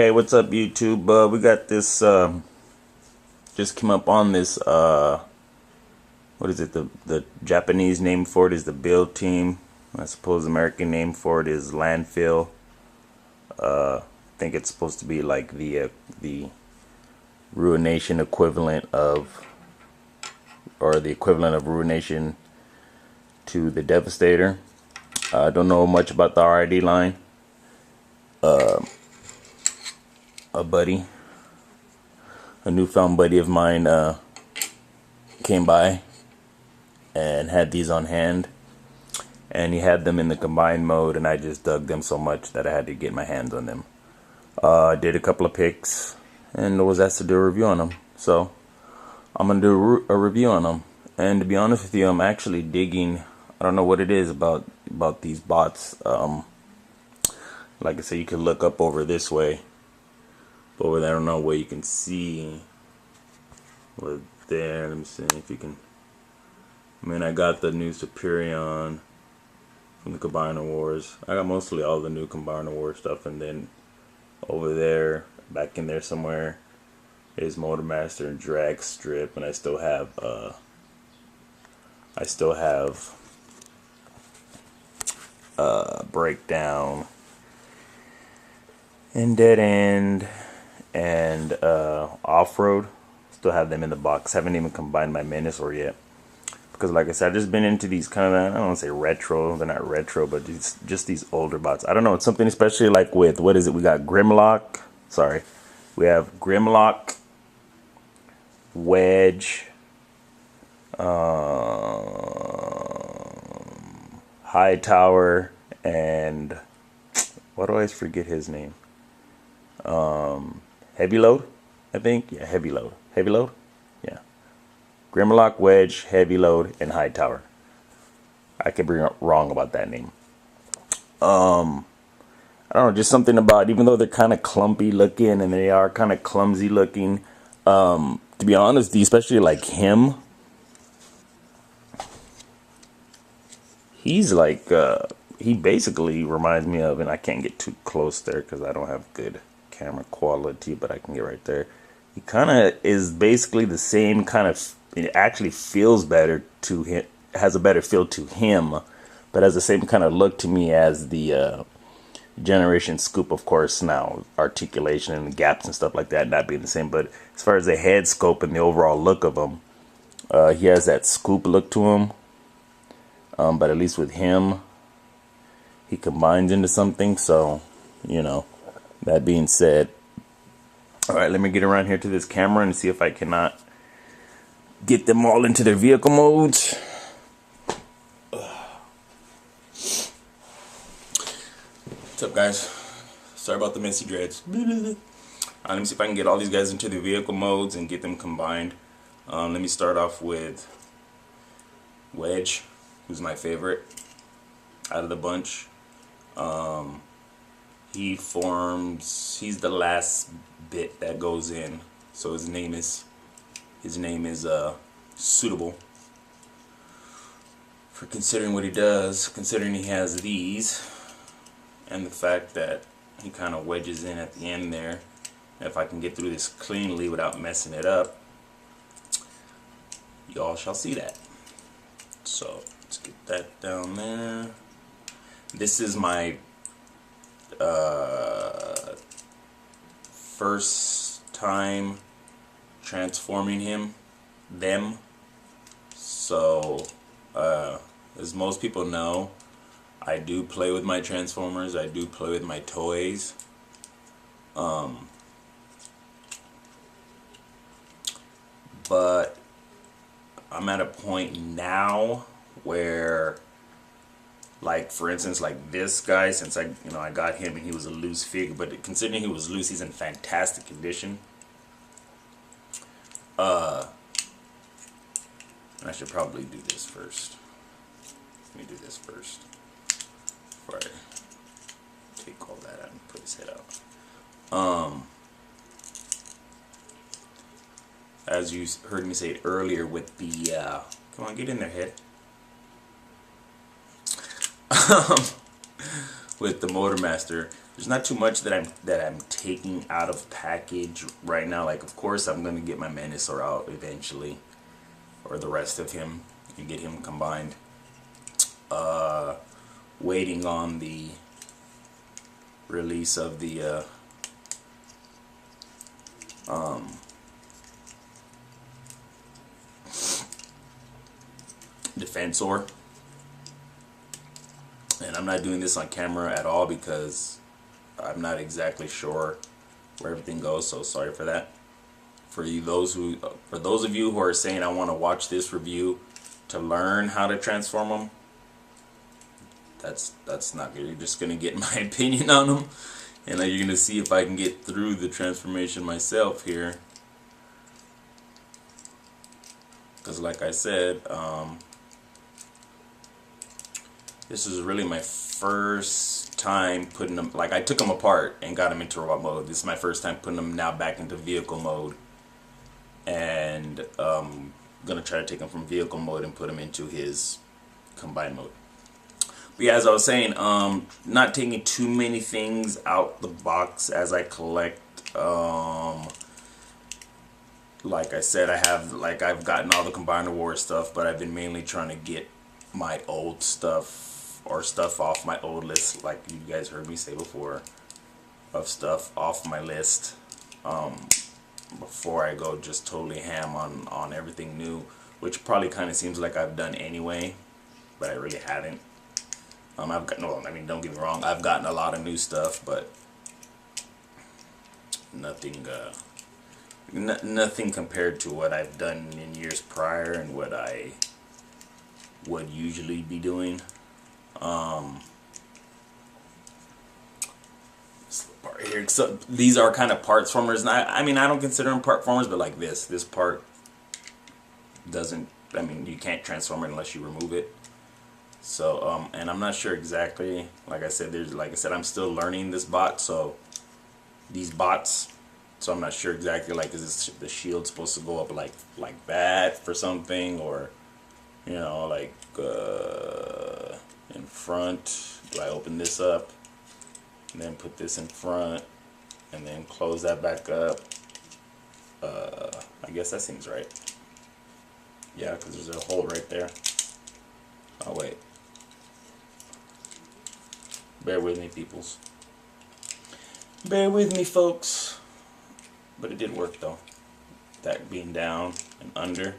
Hey, what's up, YouTube? We got this, just came up on this, what is it? The Japanese name for it is the Build Team. I suppose the American name for it is Landfill. I think it's supposed to be like the Ruination equivalent of, or the equivalent of Ruination to the Devastator. I don't know much about the RID line. A newfound buddy of mine came by and had these on hand, and he had them in the combined mode, and I just dug them so much that I had to get my hands on them. Did a couple of picks and was asked to do a review on them, so I'm gonna do a review on them. And to be honest with you, I'm actually digging. I don't know what it is about these bots. Like I said, you can look up over this way. Over there, I don't know where you can see. Over there, let me see if you can. I mean, I got the new Superion from the Combiner Wars. I got mostly all the new Combiner Wars stuff, and then over there, back in there somewhere, is Motormaster and Drag Strip, and I still have Breakdown and Dead End and Off-Road. Still have them in the box. Haven't even combined my Menacor yet, because like I said, I've just been into these kind of, I don't want to say retro, they're not retro, but just these older bots. I don't know, it's something especially like with, what is it, we got Grimlock, we have Grimlock, Wedge, Hightower, and why do I always forget his name? Heavy Load, I think. Yeah, Heavy Load. Heavy Load? Yeah. Grimlock, Wedge, Heavy Load, and Hightower. I could be wrong about that name. I don't know, just something about, even though they're kind of clumpy looking and they are kind of clumsy looking, to be honest, especially like him, he's like, he basically reminds me of, and I can't get too close there because I don't have good camera quality, but I can get right there. He kind of is basically the same kind of, it actually feels better to him, has a better feel to him, but has the same kind of look to me as the Generation Scoop. Of course, now articulation and gaps and stuff like that not being the same, but as far as the head scope and the overall look of him, he has that Scoop look to him. But at least with him, he combines into something. So, you know, that being said, all right, let me get around here to this camera and see if I cannot get them all into their vehicle modes. What's up, guys? Sorry about the messy dreads. Let me see if I can get all these guys into the vehicle modes and get them combined. Let me start off with Wedge, who's my favorite out of the bunch. He's the last bit that goes in, so his name is suitable for considering what he does, considering he has these and the fact that he kind of wedges in at the end there. If I can get through this cleanly without messing it up, y'all shall see that. So let's get that down there. This is my first time transforming them. So as most people know, I do play with my Transformers. I do play with my toys. But I'm at a point now where, like, for instance, like this guy, since I got him and he was a loose figure, but considering he was loose, he's in fantastic condition. I should probably do this first. Let me do this first before I take all that out and put his head out. As you heard me say earlier with the come on, get in there, head. With the Motormaster, there's not too much that I'm taking out of package right now. Like, of course, I'm gonna get my Menosaur out eventually, or the rest of him, and get him combined. Waiting on the release of the Defensor. And I'm not doing this on camera at all because I'm not exactly sure where everything goes, so sorry for that. For those of you who are saying I want to watch this review to learn how to transform them, that's not good. You're just gonna get my opinion on them, and you're gonna see if I can get through the transformation myself here. Because like I said, this is really my first time putting them, like I took them apart and got them into robot mode. This is my first time putting them now back into vehicle mode. And I'm going to try to take them from vehicle mode and put them into his combined mode. But yeah, as I was saying, not taking too many things out the box as I collect. Like I said, I've gotten all the Combiner War stuff, but I've been mainly trying to get my old stuff, or stuff off my old list, like you guys heard me say before, of stuff off my list, before I go just totally ham on everything new, which probably kind of seems like I've done anyway, but I really haven't. I've got no, I mean, don't get me wrong, I've gotten a lot of new stuff, but nothing, nothing compared to what I've done in years prior and what I would usually be doing. This part here, so these are kind of parts formers, and I mean, I don't consider them part formers, but like this part doesn't, I mean, you can't transform it unless you remove it. So and I'm not sure exactly, like I said, I'm still learning this bot, so these bots, so I'm not sure exactly, like, is the shield supposed to go up like that for something, or you know, like in front? Do I open this up and then put this in front and then close that back up? I guess that seems right. Yeah, because there's a hole right there. Oh wait, bear with me, peoples. Bear with me, folks. But it did work though. That being down and under,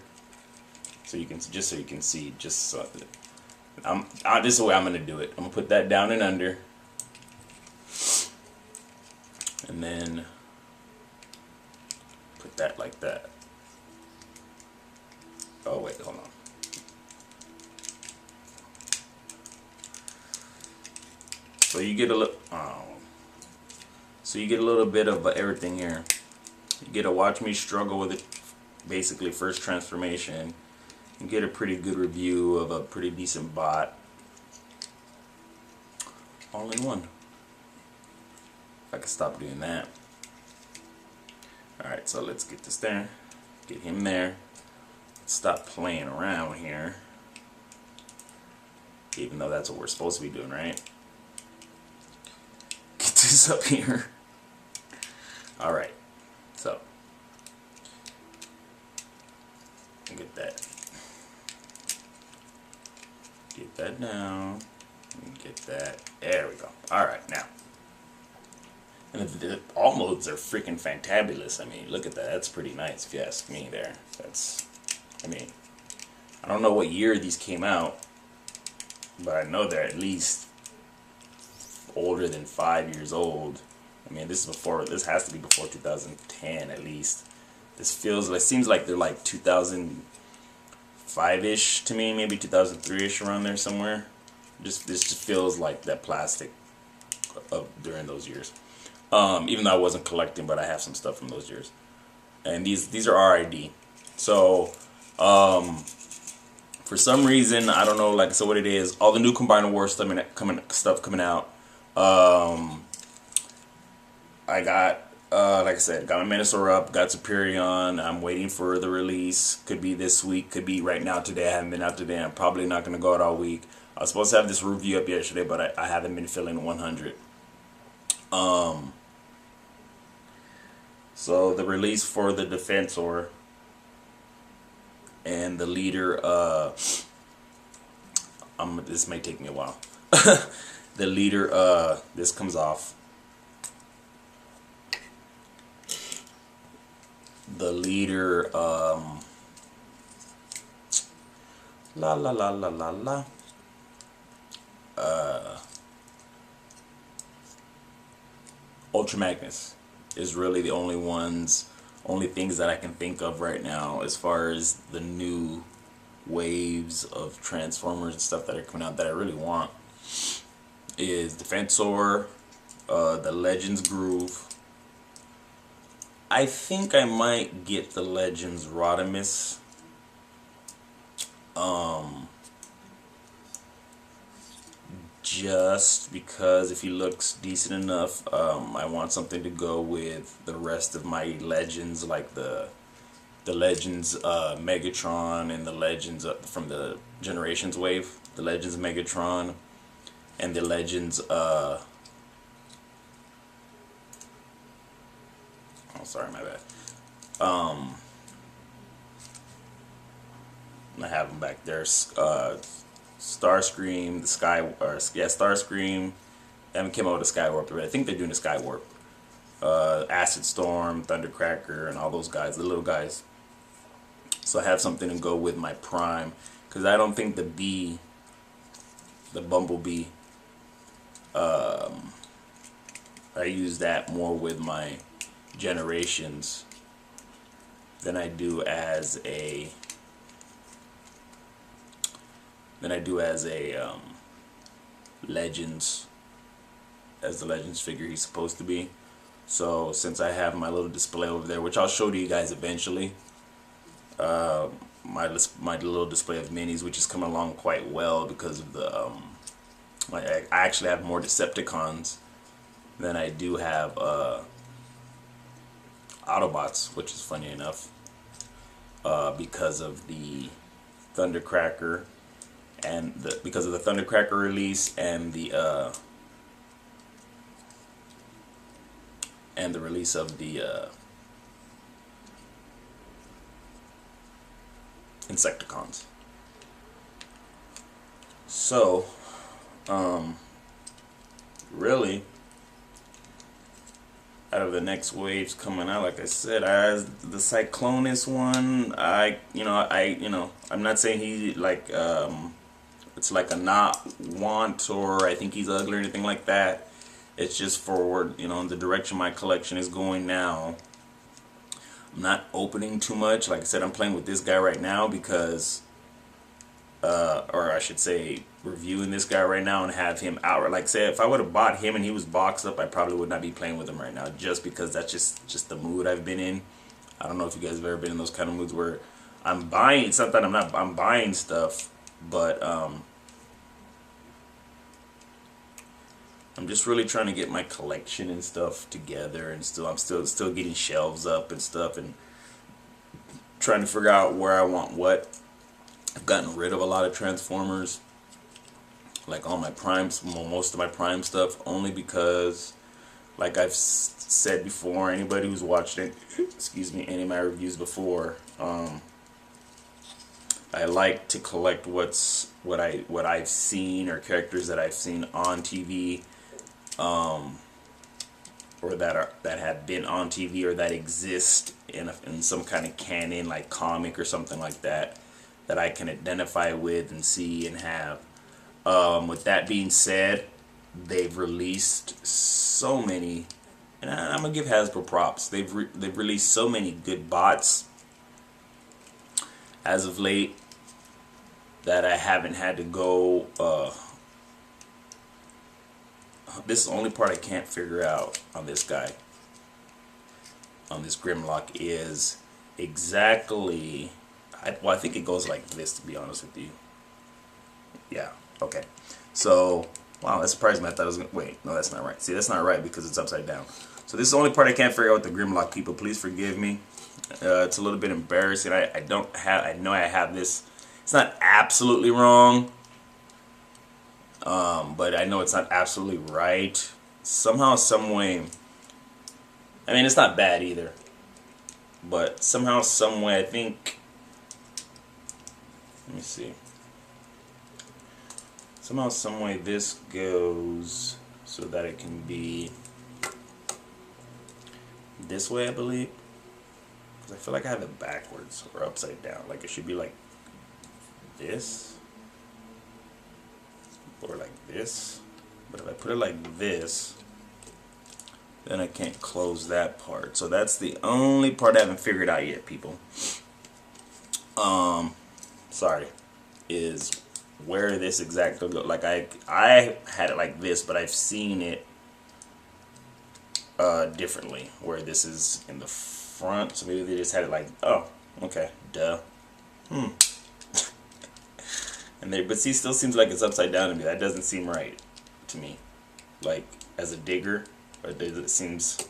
so you can just see, just so this is the way I'm gonna do it. I'm gonna put that down and under, and then put that like that. Oh wait, hold on. So you get a little, so you get a little bit of everything here. You get to watch me struggle with it, basically first transformation, and get a pretty good review of a pretty decent bot, all in one. If I can stop doing that. Alright, so let's get this there, get him there, stop playing around here, even though that's what we're supposed to be doing, right? Get this up here. Alright, so get that down, and get that, there we go. Alright, now, and all modes are freaking fantabulous. I mean, look at that, that's pretty nice if you ask me there. That's, I mean, I don't know what year these came out, but I know they're at least older than 5 years old. I mean, this has to be before 2010 at least. This seems like they're like 2005-ish to me, maybe 2003-ish, around there somewhere. This just feels like that plastic of during those years. Even though I wasn't collecting, but I have some stuff from those years. And these are RID. So for some reason, I don't know, like, so what it is, all the new Combiner War stuff coming out. I got, like I said, got my Menosaur up, got Superion. I'm waiting for the release. Could be this week, could be right now today. I haven't been out today. I'm probably not going to go out all week. I was supposed to have this review up yesterday, but I haven't been feeling 100. So the release for the Defensor and the leader, this may take me a while. The leader, this comes off. The leader, la la la la la la. Ultra Magnus is really the only things that I can think of right now as far as the new waves of Transformers and stuff that are coming out that I really want is Defensor, the Legends Groove. I think I might get the Legends Rodimus. Just because if he looks decent enough, I want something to go with the rest of my Legends, like the Legends Megatron and the Legends from the Generations wave, the Legends Megatron and the Legends oh sorry, my bad. I have them back there. Starscream, the Sky, or yeah, Starscream. They haven't came out with a Skywarp, but I think they're doing a Skywarp. Acid Storm, Thundercracker, and all those guys, the little guys. So I have something to go with my Prime, because I don't think the Bumblebee, I use that more with my Generations than I do as a Legends, as the Legends figure he's supposed to be. So since I have my little display over there, which I'll show to you guys eventually, my little display of minis, which is coming along quite well because of the I actually have more Decepticons than I do have Autobots, which is funny enough, because of the Thundercracker and because of the Thundercracker release and the release of the Insecticons. So really, out of the next waves coming out, like I said, as the Cyclonus one, I'm not saying he like it's like a not want, or I think he's ugly or anything like that. It's just for, the direction my collection is going now. I'm not opening too much. Like I said, I'm playing with this guy right now because, or I should say, reviewing this guy right now and have him out. Like, say, if I would have bought him and he was boxed up, I probably would not be playing with him right now, just because that's just the mood I've been in. I don't know if you guys have ever been in those kind of moods where I'm buying. It's not that I'm buying stuff, but I'm just really trying to get my collection and stuff together, and I'm still getting shelves up and stuff, and trying to figure out where I want what. I've gotten rid of a lot of Transformers, like all my primes, most of my Prime stuff, only because, like I've said before, anybody who's watched it, excuse me, any of my reviews before, I like to collect what I've seen, or characters that I've seen on TV, or that have been on TV, or that exist in some kind of canon, like comic or something like that I can identify with and see and have. With that being said, they've released so many, and I'm gonna give Hasbro props. They've released so many good bots as of late that I haven't had to go. This is the only part I can't figure out on this guy, on this Grimlock, is exactly. I think it goes like this, to be honest with you. Yeah. Okay. So, wow, that surprised me. I thought I was gonna wait. No, that's not right. See, that's not right because it's upside down. So this is the only part I can't figure out with the Grimlock, people. Please forgive me. It's a little bit embarrassing. I know I have this. It's not absolutely wrong. But I know it's not absolutely right. somehow, some way, I mean, it's not bad either, but somehow, some way, I think, let me see, somehow, some way this goes so that it can be this way, I believe, because I feel like I have it backwards or upside down, like it should be like this, or like this, but if I put it like this, then I can't close that part. So that's the only part I haven't figured out yet, people. Sorry, is where this exactly go. Like I had it like this, but I've seen it differently, where this is in the front. So maybe they just had it like, oh, okay, duh. And there, but see, still seems like it's upside down to me. That doesn't seem right to me. Like as a digger, it seems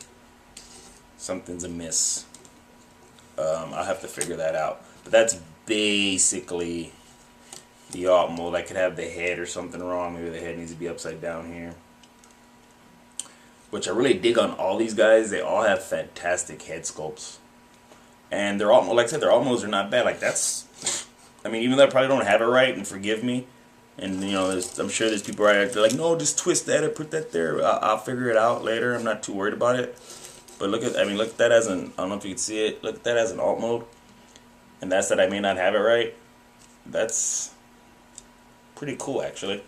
something's amiss. I'll have to figure that out. But that's basically the alt mode. I could have the head or something wrong. Maybe the head needs to be upside down here. Which I really dig on all these guys. They all have fantastic head sculpts. And they're all, like I said, their alt modes are not bad. Like that's, I mean, even though I probably don't have it right, and forgive me, and you know, I'm sure there's people right out there like, no, just twist that or put that there. I'll figure it out later. I'm not too worried about it. But look at, I mean, look at that as an, I don't know if you can see it. Look at that as an alt mode, and that's that I may not have it right. That's pretty cool, actually,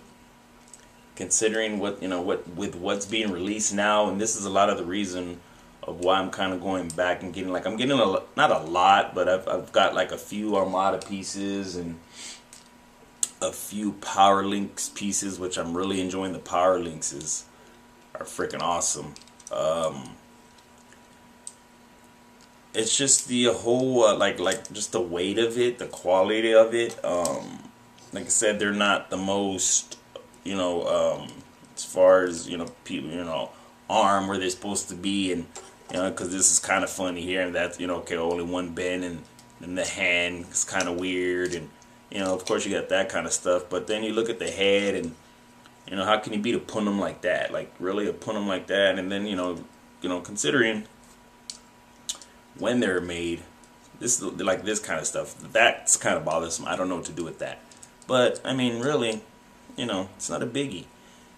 considering what, you know, with what's being released now. And this is a lot of the reason of why I'm kind of going back and getting, like, I'm getting not a lot, but I've got like a few Armada pieces and a few Power Links pieces, which I'm really enjoying. The Power Links are freaking awesome. It's just the whole like just the weight of it, the quality of it. Like I said, they're not the most, you know, as far as, you know, people, you know, arm where they're supposed to be, and you know, because this is kind of funny here and that, you know, okay, only one bend, and then the hand is kind of weird, and you know, of course you got that kind of stuff. But then you look at the head, and you know, how can you beat a punum like that? Like really a punum like that? And then you know, considering when they're made, this is like this kind of stuff. That's kind of bothersome. I don't know what to do with that. But I mean, really, you know, it's not a biggie.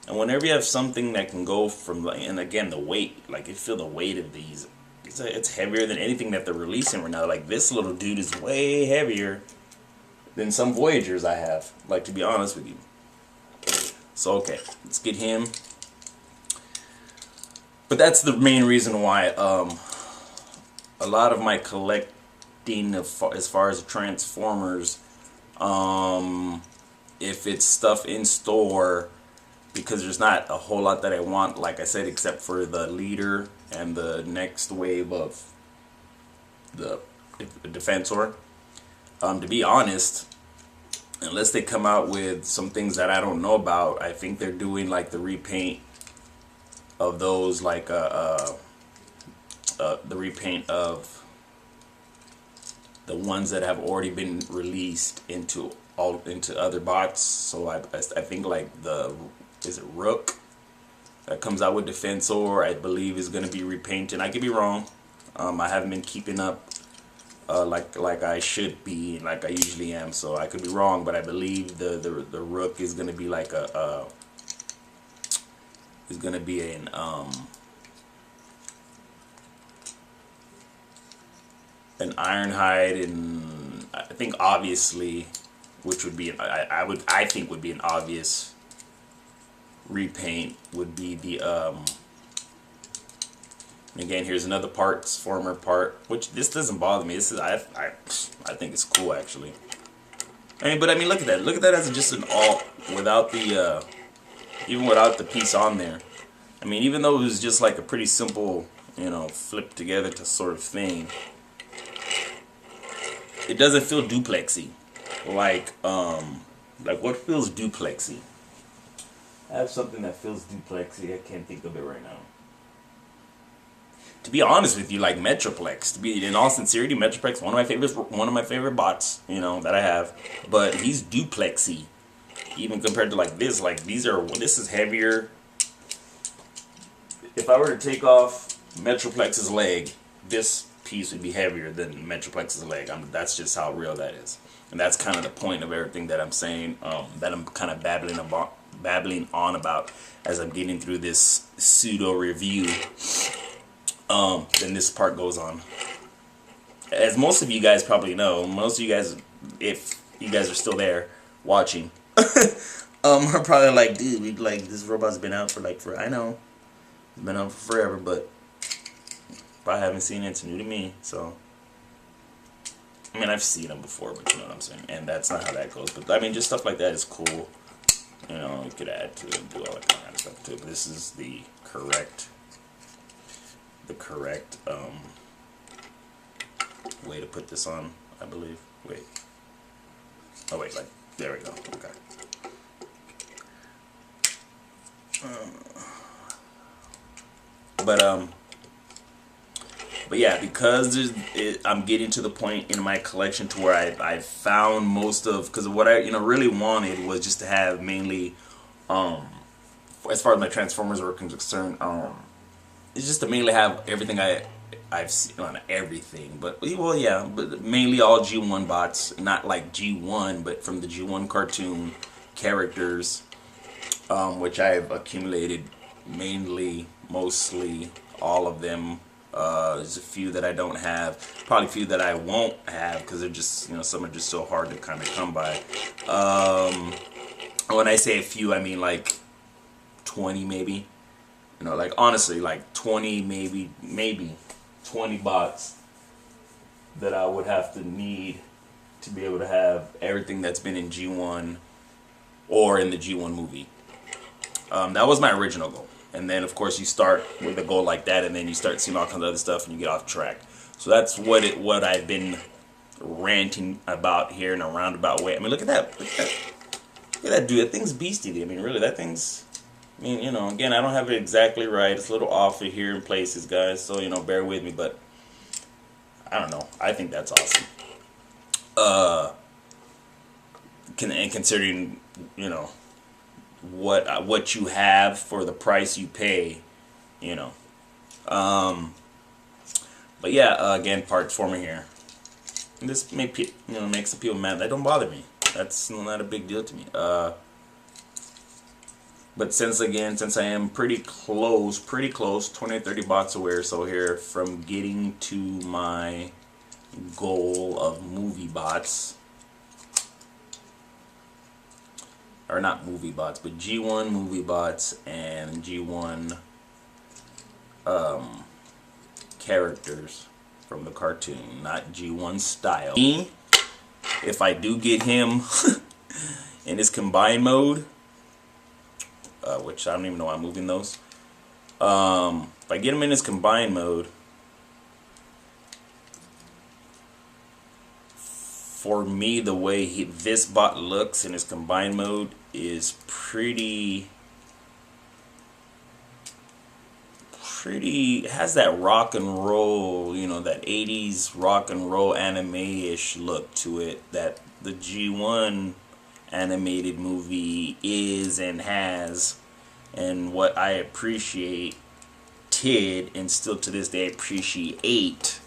And whenever you have something that can go from, and again, the weight, like you feel the weight of these, it's heavier than anything that they're releasing right now. Like this little dude is way heavier than some Voyagers I have, like, to be honest with you. So okay, let's get him. But that's the main reason why a lot of my collecting as far as Transformers, if it's stuff in store, because there's not a whole lot that I want, like I said, except for the leader and the next wave of the Defensor. To be honest, unless they come out with some things that I don't know about, I think they're doing like the repaint of those, like the repaint of the ones that have already been released into other bots. So I think like is it Rook that comes out with Defensor, I believe is going to be repainted. I could be wrong. I haven't been keeping up like I should be, like I usually am, so I could be wrong. But I believe the Rook is going to be like an Ironhide, and I think obviously, which would be I think would be an obvious repaint, would be the again, here's another former part, which this doesn't bother me. This is I think it's cool, actually. I mean, but I mean, look at that. Look at that as just an alt without the even without the piece on there. I mean, even though it was just like a pretty simple, you know, flip together to sort of thing, it doesn't feel duplexy. Like what feels duplexy? I have something that feels duplexy. I can't think of it right now. To be honest with you, like Metroplex. To be in all sincerity, Metroplex, one of my favorite bots, you know, that I have. But he's duplexy, even compared to like this. Like this is heavier. if I were to take off Metroplex's leg, this piece would be heavier than Metroplex's leg. That's just how real that is. And that's kind of the point of everything that I'm saying, that I'm kind of babbling on about as I'm getting through this pseudo review. Then this part goes on. As most of you guys probably know, most of you guys, if you guys are still there watching, are probably like, dude, this robot's been out for I know, it's been out for forever, but if I haven't seen it, it's new to me. So, I mean, I've seen them before, but you know what I'm saying, and that's not how that goes. But I mean, just stuff like that is cool. You know, you could add to it and do all that kind of stuff too. But this is the correct way to put this on, I believe. Wait. Oh wait, like there we go. Okay. But yeah, because I'm getting to the point in my collection to where I found most of, because what I really wanted was just to have mainly, as far as my Transformers were concerned, it's just to mainly have everything I've seen, not everything, but well, yeah, but mainly all G1 bots, not like G1, but from the G1 cartoon characters, which I've accumulated mostly all of them. There's a few that I don't have, probably a few that I won't have because they're just, some are just so hard to kind of come by. When I say a few, I mean like 20 maybe. Like honestly, like 20 maybe 20 bots that I would have to need to be able to have everything that's been in G1 or in the G1 movie. That was my original goal. And then, of course, you start with a goal like that, and then you start seeing all kinds of other stuff, and you get off track. So that's what I've been ranting about here in a roundabout way. I mean, look at that. Look at that dude. That thing's beastly. I mean, really, that thing's... I mean, again, I don't have it exactly right. It's a little off here in places, guys. So, bear with me. But, I don't know. I think that's awesome. And considering, what you have for the price you pay, but yeah, again, Transformer here. And this makes some people mad. That don't bother me. That's not a big deal to me. But since I am pretty close, 20 or 30 bots away or so here from getting to my goal of movie bots. Or not movie bots, but G1 movie bots and G1 characters from the cartoon, not G1 style. If I do get him in his combined mode, which I don't even know why I'm moving those. If I get him in his combined mode, for me, the way this bot looks in his combined mode is pretty has that rock and roll, that 80s rock and roll anime-ish look to it that the G1 animated movie is and has, and what I appreciated and still to this day appreciate,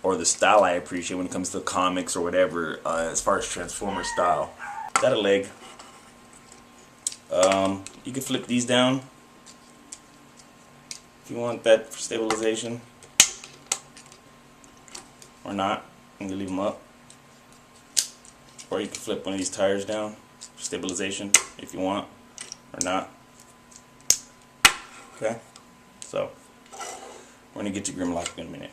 or the style I appreciate when it comes to comics or whatever, as far as Transformer style. Got a leg. You can flip these down if you want that for stabilization, or not. You can leave them up, or you can flip one of these tires down for stabilization if you want, or not. Okay, so we're gonna get to Grimlock in a minute.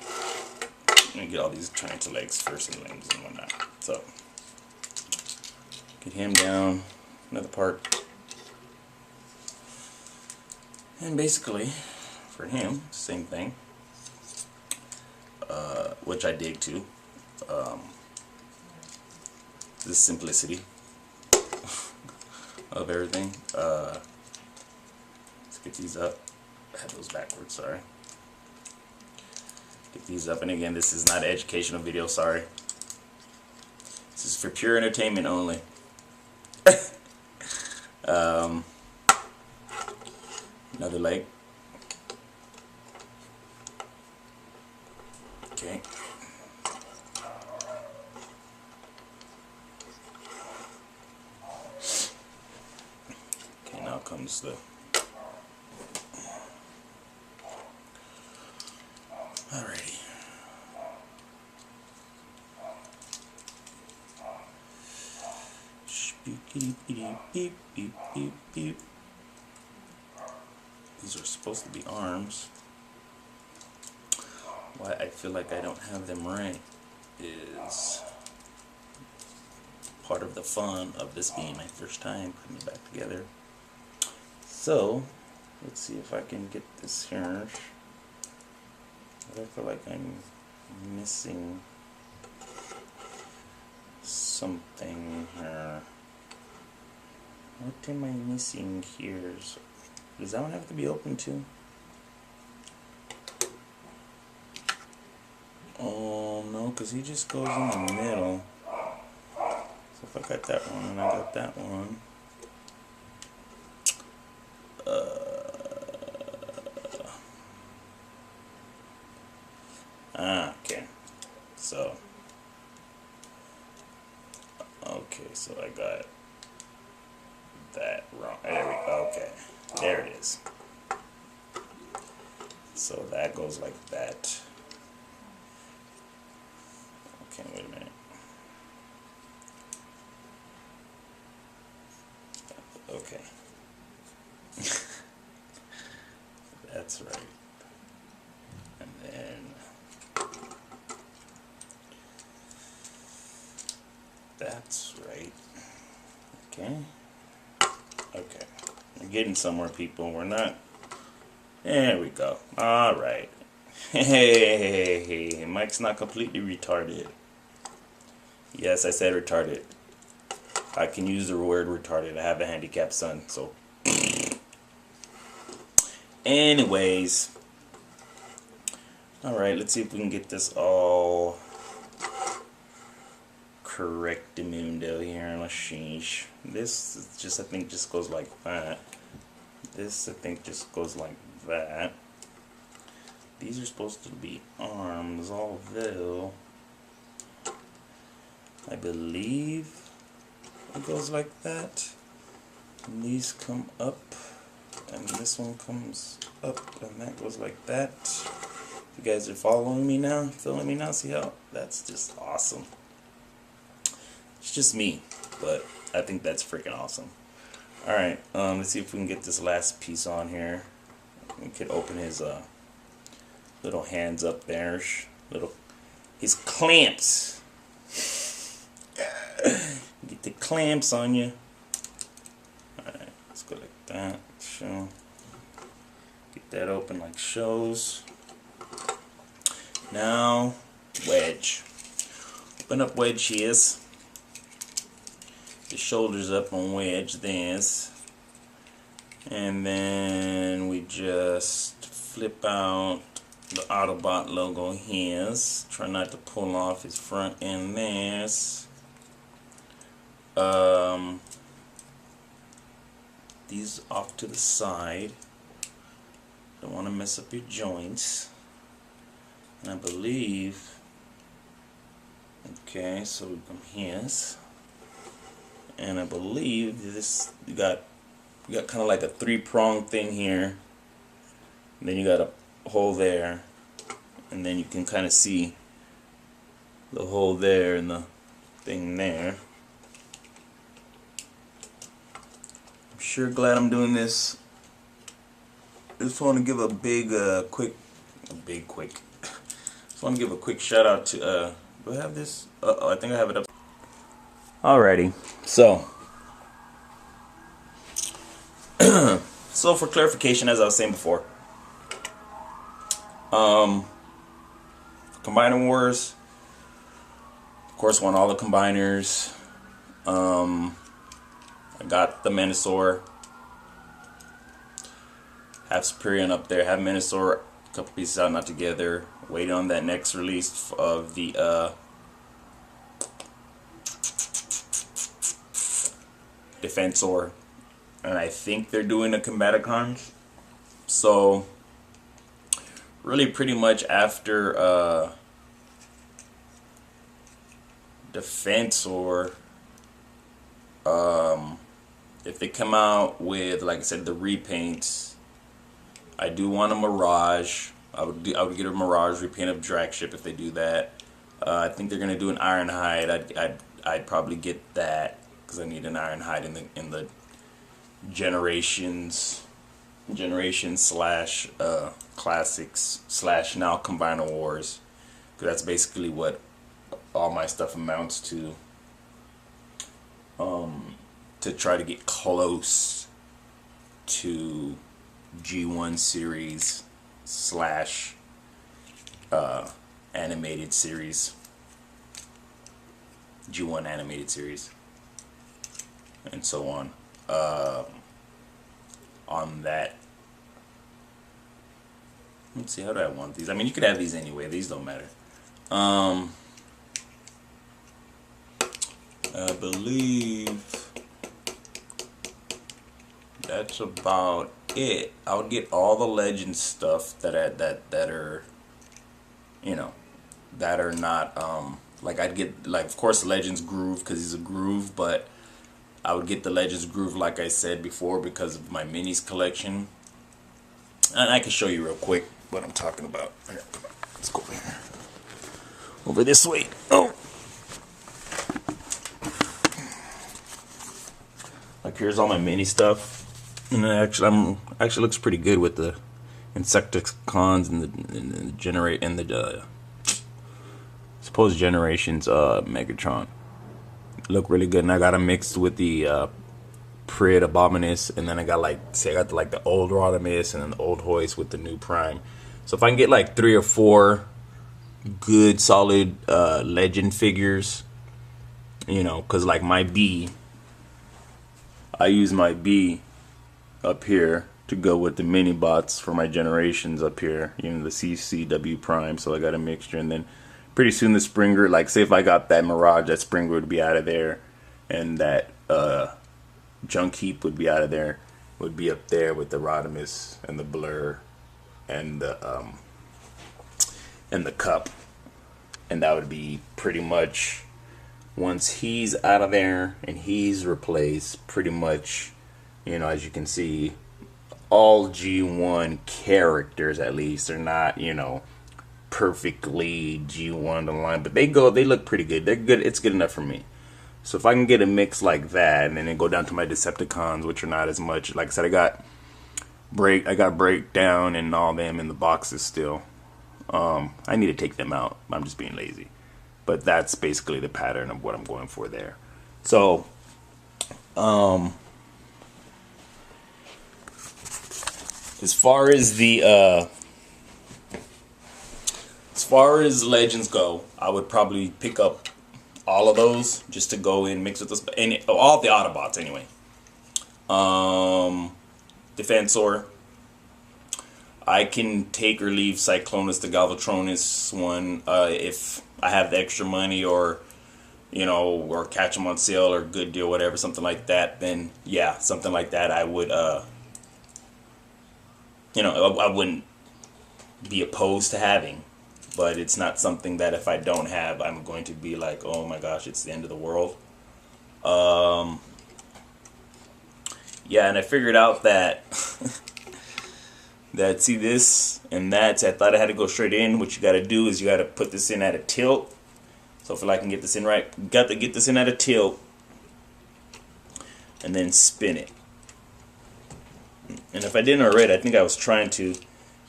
I'm gonna get all these turned to legs first and limbs and whatnot. So get him down, another part, and basically for him, same thing, which I dig too. The simplicity of everything. Let's get these up. I had those backwards, sorry. Get these up, and again, this is not an educational video, sorry. This is for pure entertainment only. Another leg. opens the... Alrighty. Beep, beep, beep, beep, beep, beep. These are supposed to be arms. Why I feel like I don't have them right is part of the fun of this being my first time putting it back together. So, let's see if I can get this here. But I feel like I'm missing something here. What am I missing here? Does that one have to be open too? Oh no, because he just goes in the middle. So if I got that one and I got that one. Okay. So. Okay, so I got that wrong. There we go. Okay. There it is. So that goes like that. Okay, wait a minute. Okay. That's right. And then that's right. Okay. Okay. We're getting somewhere, people. We're not. There we go. All right. Hey, Mike's not completely retarded. Yes, I said retarded. I can use the word retarded. I have a handicapped son, so. Anyways. Alright, let's see if we can get this all correct mundo here on a sheesh. This is just, I think, just goes like that. This, I think, just goes like that. These are supposed to be arms, although I believe it goes like that. And these come up, and this one comes up, and that goes like that. You guys are following me now? Feeling me now? See how? That's just awesome. It's just me, but I think that's freaking awesome. Alright, let's see if we can get this last piece on here. We could open his little hands up there. His clamps. Get the clamps on you. Alright, let's go like that. Show. Get that open like shows. Now, wedge. Open up wedge ears. The shoulders up on wedge this. And then we just flip out the Autobot logo here. Try not to pull off his front end there. These off to the side. Don't want to mess up your joints. And I believe, okay, so we come here, and I believe this we got kind of like a 3-prong thing here. And then you got a hole there, and then you can kind of see the hole there and the thing there. I'm sure glad I'm doing this. Just want to give a big, quick. Just want to give a quick shout out to. Do I have this? Oh, I think I have it up. Alrighty, so. So for clarification, as I was saying before, Combiner Wars, of course, won all the combiners. I got the Menosaur, have Superion up there, have Menosaur, a couple pieces out, not together. Waiting on that next release of the Defensor, and I think they're doing a Combaticons. So really pretty much after Defensor, if they come out with, like I said, the repaints, I do want a Mirage. I would get a Mirage repaint of Dragship if they do that. I think they're gonna do an Ironhide. I'd probably get that because I need an Ironhide in the Generation slash Classics slash now Combiner Wars, because that's basically what all my stuff amounts to. To try to get close to G1 series slash animated series, G1 animated series, and so on. On that, let's see, how do I want these? I mean, you could have these anyway. These don't matter. I believe that's about it. I would get all the Legend stuff that are, you know, that are not like, I'd get, like, of course, Legends Groove because he's a Groove, but I would get the Legends Groove, like I said before, because of my minis collection. And I can show you real quick what I'm talking about. Here, come on, let's go over here. Over this way. Oh. Like, here's all my mini stuff. And it actually looks pretty good with the Insecticons and the supposed Generations Megatron. Look really good. And I got them mixed with the Prid Abominus, and then I got the old Rodimus and then the old Hoist with the new Prime. So if I can get like 3 or 4 good solid Legend figures, you know, because like my B, I use my B up here to go with the mini bots for my Generations up here, you know, the CCW Prime. So I got a mixture, and then pretty soon the Springer, like say if I got that Mirage, that Springer would be out of there, and that Junk Heap would be out of there, would be up there with the Rodimus and the Blur and the Cup, and that would be pretty much, once he's out of there and he's replaced, pretty much, you know, as you can see, all G1 characters, at least, are not, you know, perfectly G1 line, but they look pretty good. They're good. It's good enough for me. So if I can get a mix like that, and then go down to my Decepticons, which are not as much. Like I said, I got Breakdown and all them in the boxes still. I need to take them out. I'm just being lazy. But that's basically the pattern of what I'm going for there. So, as far as Legends go, I would probably pick up all of those just to go in, mix with this, and all the Autobots anyway. Defensor. I can take or leave Cyclonus, the Galvatronus one, if I have the extra money, or, you know, or catch them on sale or good deal, whatever, something like that. Then yeah, something like that I would, you know, I wouldn't be opposed to having. But it's not something that if I don't have, I'm going to be like, oh my gosh, it's the end of the world. Yeah, and I figured out that that, see this and that, I thought I had to go straight in. What you got to do is you got to put this in at a tilt. So if I can get this in right, got to get this in at a tilt and then spin it. And if I didn't already, I think I was trying to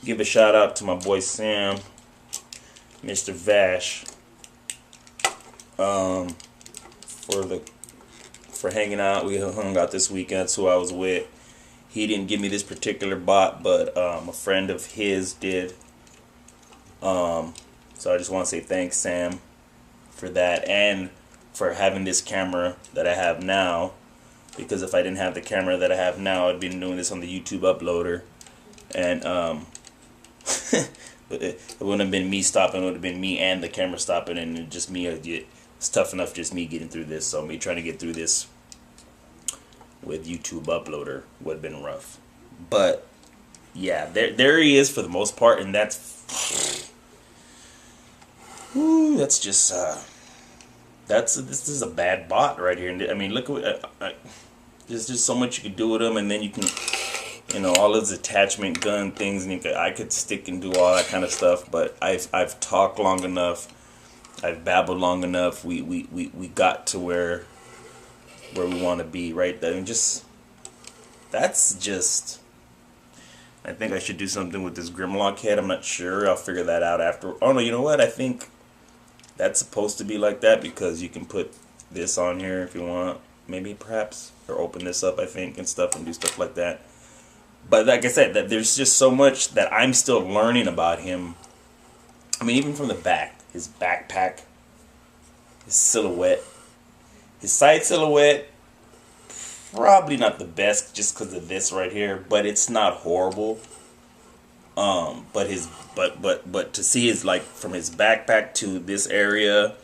give a shout out to my boy Sam, Mr. Vash, for hanging out. We hung out this weekend. That's who I was with. He didn't give me this particular bot, but a friend of his did. So I just want to say thanks, Sam, for that, and for having this camera that I have now. Because if I didn't have the camera that I have now, I'd been doing this on the YouTube uploader, and it wouldn't have been me stopping. It would have been me and the camera stopping, and just me. It's tough enough just me getting through this. So me trying to get through this with YouTube uploader would have been rough. But yeah, there he is for the most part, and that's just this is a bad bot right here. I mean, look at there's just so much you can do with them, and then you can, you know, all those attachment gun things, and I could stick and do all that kind of stuff. But I've talked long enough, I've babbled long enough. We got to where we want to be, right? And just that's just. I think I should do something with this Grimlock head. I'm not sure. I'll figure that out after. Oh no, you know what? I think that's supposed to be like that because you can put this on here if you want, maybe perhaps, or open this up, I think, and stuff, and do stuff like that. But like I said, that there's just so much that I'm still learning about him. I mean, even from the back, his backpack, his silhouette, his side silhouette, probably not the best just because of this right here, but it's not horrible. But to see his, like, from his backpack to this area,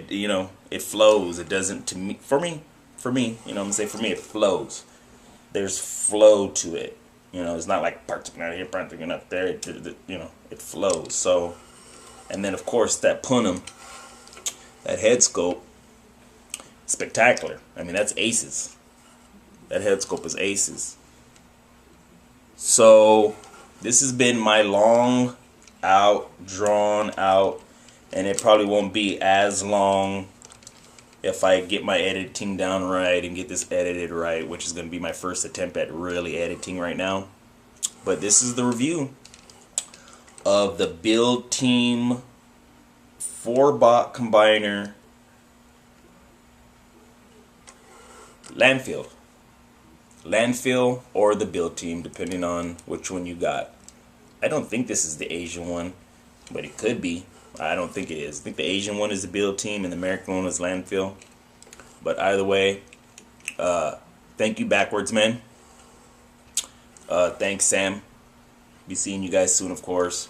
you know, it flows. It doesn't, to me, for me, you know what I'm saying? For me, it flows. There's flow to it. You know, it's not like parting out here, parting up there. You know, it flows. So, and then of course that punum, that head scope, spectacular. I mean, that's aces. That head scope is aces. So this has been my long out, drawn out, and it probably won't be as long if I get my editing down right and get this edited right, which is going to be my first attempt at really editing right now. But this is the review of the Build Team 4-bot combiner Landfill. Landfill or the Build Team, depending on which one you got. I don't think this is the Asian one, but it could be. I don't think it is. I think the Asian one is the Build Team and the American one is Landfill. But either way, thank you, Backwards Man. Thanks, Sam. Be seeing you guys soon, of course.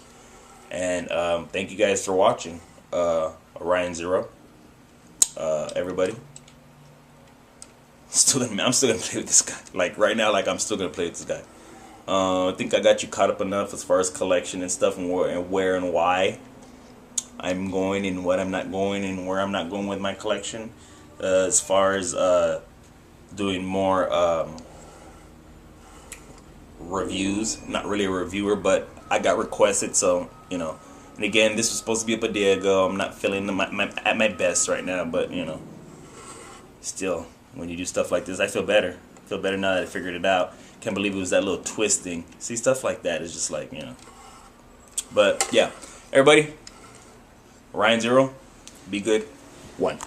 And thank you guys for watching. Orion Zero. Everybody. I'm still gonna play with this guy. Like right now, like I'm still gonna play with this guy. I think I got you caught up enough as far as collection and stuff, and where and why I'm going, and what I'm not going, and where I'm not going with my collection. As far as doing more reviews, not really a reviewer, but I got requested, so you know. And again, this was supposed to be up a day ago. I'm not feeling at my best right now, but you know, still, when you do stuff like this, I feel better. I feel better now that I figured it out. Can't believe it was that little twisting. See, stuff like that is just like, you know. But yeah, everybody, Ryan Zero, be good. 1.